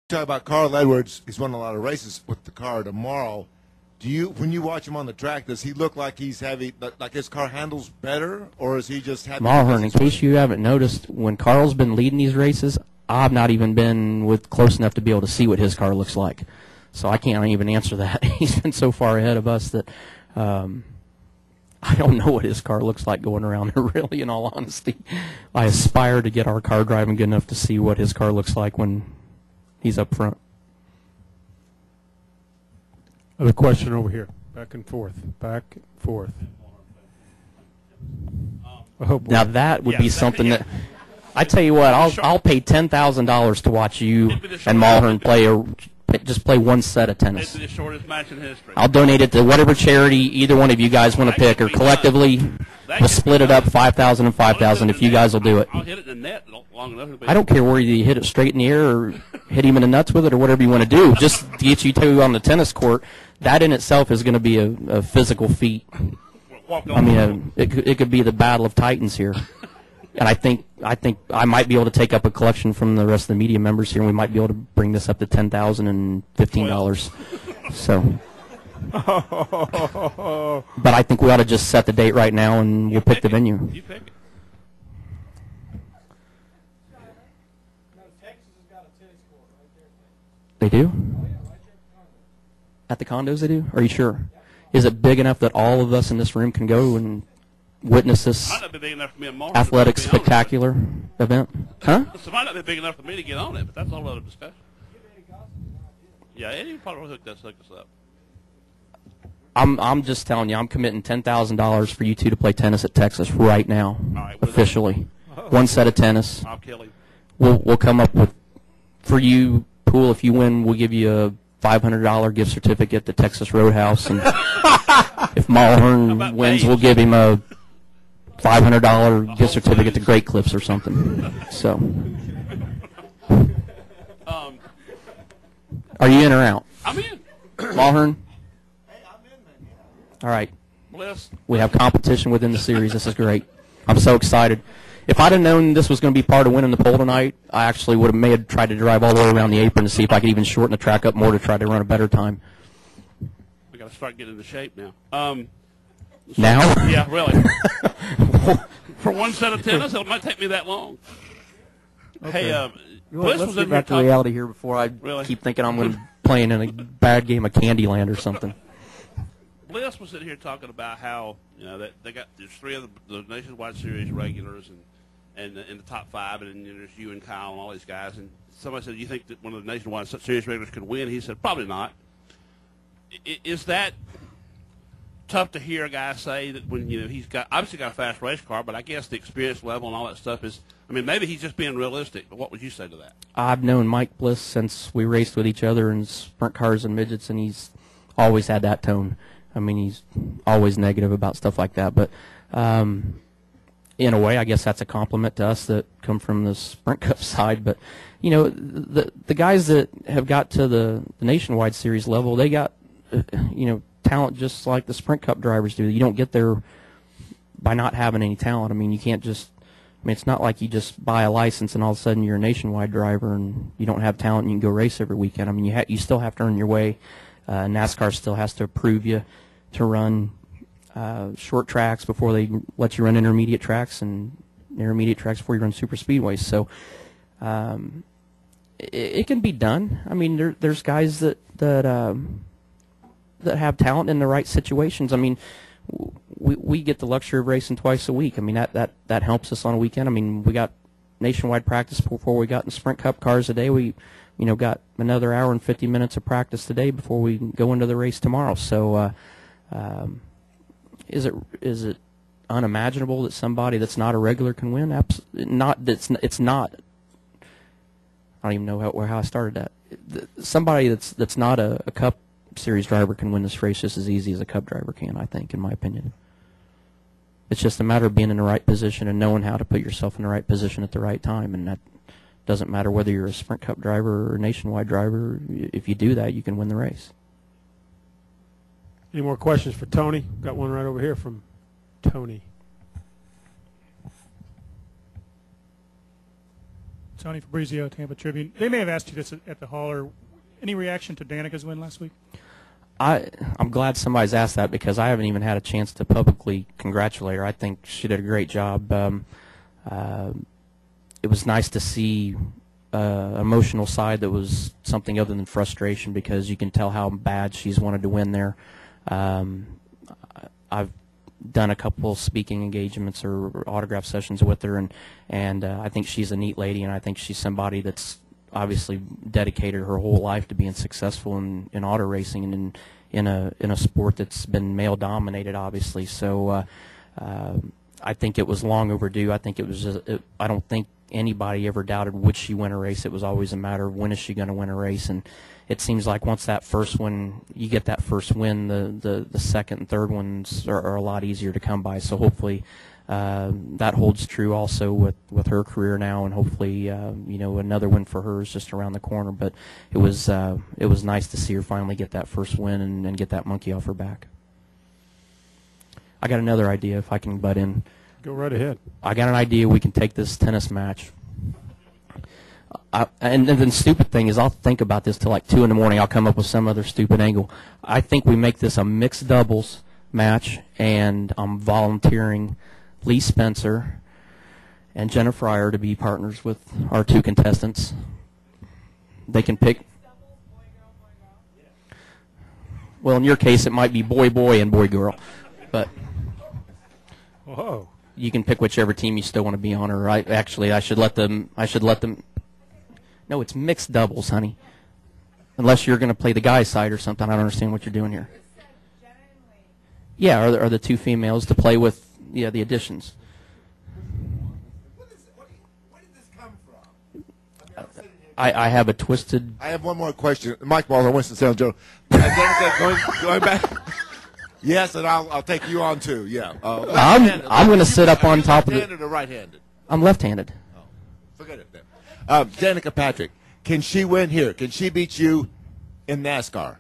Talk about Carl Edwards. He's won a lot of races with the car tomorrow. When you watch him on the track, does he look like he's heavy, like his car handles better, or is he just heavy? Mulhern, in case you haven't noticed, when Carl's been leading these races, I've not even been close enough to be able to see what his car looks like. So I can't even answer that. He's been so far ahead of us that I don't know what his car looks like going around there, really, in all honesty. I aspire to get our car driving good enough to see what his car looks like when he's up front. Other question over here. Back and forth. Back and forth. Oh, now that would be something that I tell you what, I'll pay $10,000 to watch you and Mulhern play one set of tennis. It'd be the shortest match in history. I'll donate it to whatever charity either one of you guys want to pick, or collectively we'll split it up 5,000 and 5,000 if you guys will do it. I'll hit it in the net long enough. I don't care whether you hit it straight in the air or hit him in the nuts with it or whatever you want to do. Just to get you two on the tennis court, that in itself is going to be a physical feat. I mean, it could be the battle of titans here. And I think I might be able to take up a collection from the rest of the media members here, and we might be able to bring this up to $10,000 and $15. So, but I think we ought to just set the date right now, and we'll pick the venue. You pick it. They do? At the condos they do? Are you sure? Is it big enough that all of us in this room can go and witness this Might not be big enough for me and Mark athletic spectacular event? Huh? So it might not be big enough for me to get on it, but that's a whole other discussion. Yeah, Eddie probably hook us up. I'm just telling you, I'm committing $10,000 for you two to play tennis at Texas right now, officially. One set of tennis. I'll kill him. We'll come up with, for you, Pool, if you win, we'll give you a $500 gift certificate to Texas Roadhouse, and if Mulhern wins, we'll give him a $500 gift certificate to Great Clips or something. So, are you in or out? I'm in. Mulhern? Hey, I'm in, man. All right. Bliss. We have competition within the series. This is great. I'm so excited. If I'd have known this was going to be part of winning the pole tonight, I actually may have tried to drive all the way around the apron to see if I could even shorten the track up more to try to run a better time. We got to start getting into shape now. Now? Yeah, really. For one set of tennis, it might take me that long. Okay. Hey, Let's get back to reality here before I keep thinking I'm going to be playing in a bad game of Candyland or something. Bliss was sitting here talking about how that there's three of the Nationwide Series regulars and in the top five, and then there's you and Kyle and all these guys. And somebody said, "You think that one of the Nationwide Series regulars could win?" He said, "Probably not." Is that tough to hear a guy say that when he's obviously got a fast race car, but I guess the experience level and all that stuff is? I mean, maybe he's just being realistic. But what would you say to that? I've known Mike Bliss since we raced with each other in sprint cars and midgets, and he's always had that tone. I mean, he's always negative about stuff like that. But in a way, I guess that's a compliment to us that come from the Sprint Cup side. But, the guys that have got to the Nationwide Series level, they got, talent just like the Sprint Cup drivers do. You don't get there by not having any talent. I mean, you can't just – it's not like you just buy a license and all of a sudden you're a nationwide driver and you don't have talent and you can go race every weekend. I mean, you still have to earn your way. NASCAR still has to approve you to run short tracks before they let you run intermediate tracks, and intermediate tracks before you run super speedways. So it can be done. I mean, there's guys that have talent in the right situations. I mean, we get the luxury of racing twice a week. I mean, that helps us on a weekend. I mean, we got nationwide practice before we got in Sprint Cup cars today. We got another hour and 50 minutes of practice today before we go into the race tomorrow. So, is it unimaginable that somebody that's not a regular can win? It's not. I don't even know how I started that. Somebody that's not a Cup Series driver can win this race just as easy as a Cup driver can, I think, in my opinion. It's just a matter of being in the right position and knowing how to put yourself in the right position at the right time, and that doesn't matter whether you're a Sprint Cup driver or a nationwide driver. If you do that, you can win the race. Any more questions for Tony? Got one right over here from Tony. Tony Fabrizio, Tampa Tribune. They may have asked you this at the hauler. Any reaction to Danica's win last week? I'm glad somebody's asked that because I haven't even had a chance to publicly congratulate her. I think she did a great job. It was nice to see emotional side that was something other than frustration because you can tell how bad she's wanted to win there. I've done a couple speaking engagements or autograph sessions with her, and I think she's a neat lady, and I think she's somebody that's obviously dedicated her whole life to being successful in auto racing and in a sport that's been male dominated, obviously. So I think it was long overdue. I think it was I don't think anybody ever doubted would she win a race. It was always a matter of when is she going to win a race, and it seems like once that first one, you get that first win, the second and third ones are a lot easier to come by. So hopefully that holds true also with her career now, and hopefully another win for her is just around the corner. But it was nice to see her finally get that first win and get that monkey off her back. I got another idea if I can butt in. Go right ahead. I got an idea. We can take this tennis match. And the stupid thing is I'll think about this till like 2 in the morning. I'll come up with some other stupid angle. I think we make this a mixed doubles match, and I'm volunteering Lee Spencer and Jenna Fryer to be partners with our 2 contestants. They can pick. Well, in your case, it might be boy and boy-girl, but Whoa. you can pick whichever team you still want to be on. Or I should let them. No, it's mixed doubles, honey. Unless you're going to play the guy's side or something. I don't understand what you're doing here. Yeah, are the 2 females to play with the additions. Where did this come from? I have a twisted. I have one more question. Mike Walter, Winston-Salem Joe. Going back. Yes, and I'll take you on too. Yeah. I'm going to sit up on top of it. Left-handed or right-handed? I'm left-handed. Oh, forget it then. Danica Patrick, can she win here? Can she beat you in NASCAR?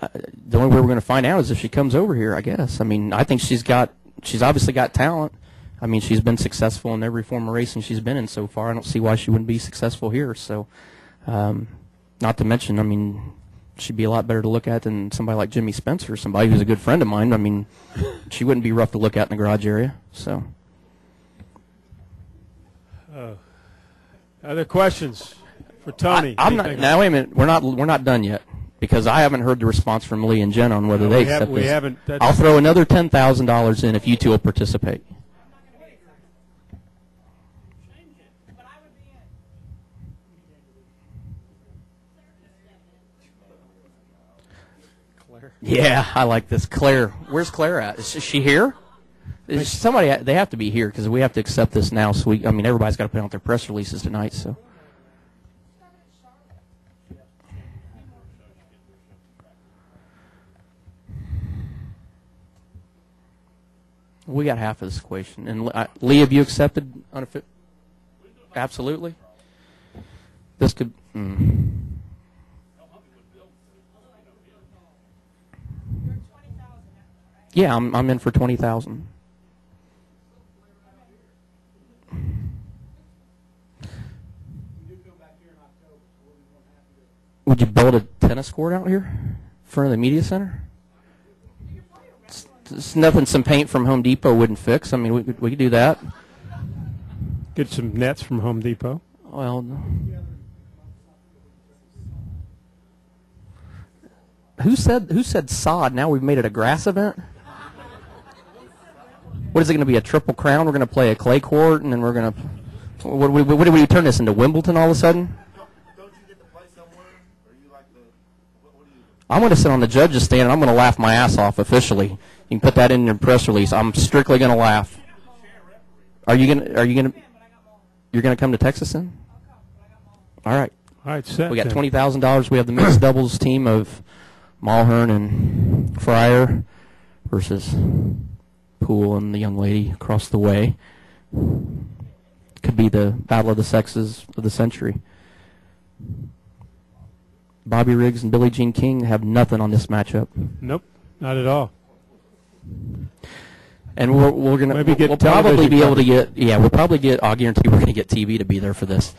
The only way we're going to find out is if she comes over here, I guess. I mean, I think she's obviously got talent. I mean, she's been successful in every form of racing she's been in so far. I don't see why she wouldn't be successful here. So, not to mention, I mean, she'd be a lot better to look at than somebody like Jimmy Spencer, somebody who's a good friend of mine. I mean, she wouldn't be rough to look at in the garage area. So. Other questions for Tony? I'm not. Now wait a minute. We're not done yet because I haven't heard the response from Lee and Jen on whether they accept this. We haven't. I'll throw another $10,000 in if you 2 will participate. Claire. Yeah, I like this. Claire, where's Claire at? Is she here? Is somebody? They have to be here because we have to accept this now. So everybody's got to put out their press releases tonight. So. We got half of this equation. And Lee, have you accepted unofficial? Absolutely. This could. Yeah, I'm in for 20,000. Would you build a tennis court out here in front of the media center? It's nothing some paint from Home Depot wouldn't fix. I mean, we could do that. Get some nets from Home Depot. Well, who said sod? Now we've made it a grass event. What is it going to be? A triple crown? We're going to play a clay court, and then we're going to. What do we turn this into? Wimbledon all of a sudden? Don't you get to play somewhere? Or you like the? What do you? I'm going to sit on the judge's stand, and I'm going to laugh my ass off officially. You can put that in your press release. I'm strictly going to laugh. You're going to come to Texas then? All right. All right, set. We got $20,000. We have the mixed doubles team of Mulhern and Fryer versus Poole and the young lady across the way. Could be the battle of the sexes of the century. Bobby Riggs and Billie Jean King have nothing on this matchup. Nope, not at all. And we're gonna Maybe get we'll probably television be able to coverage. get we'll probably get, I'll guarantee we're gonna get TV to be there for this.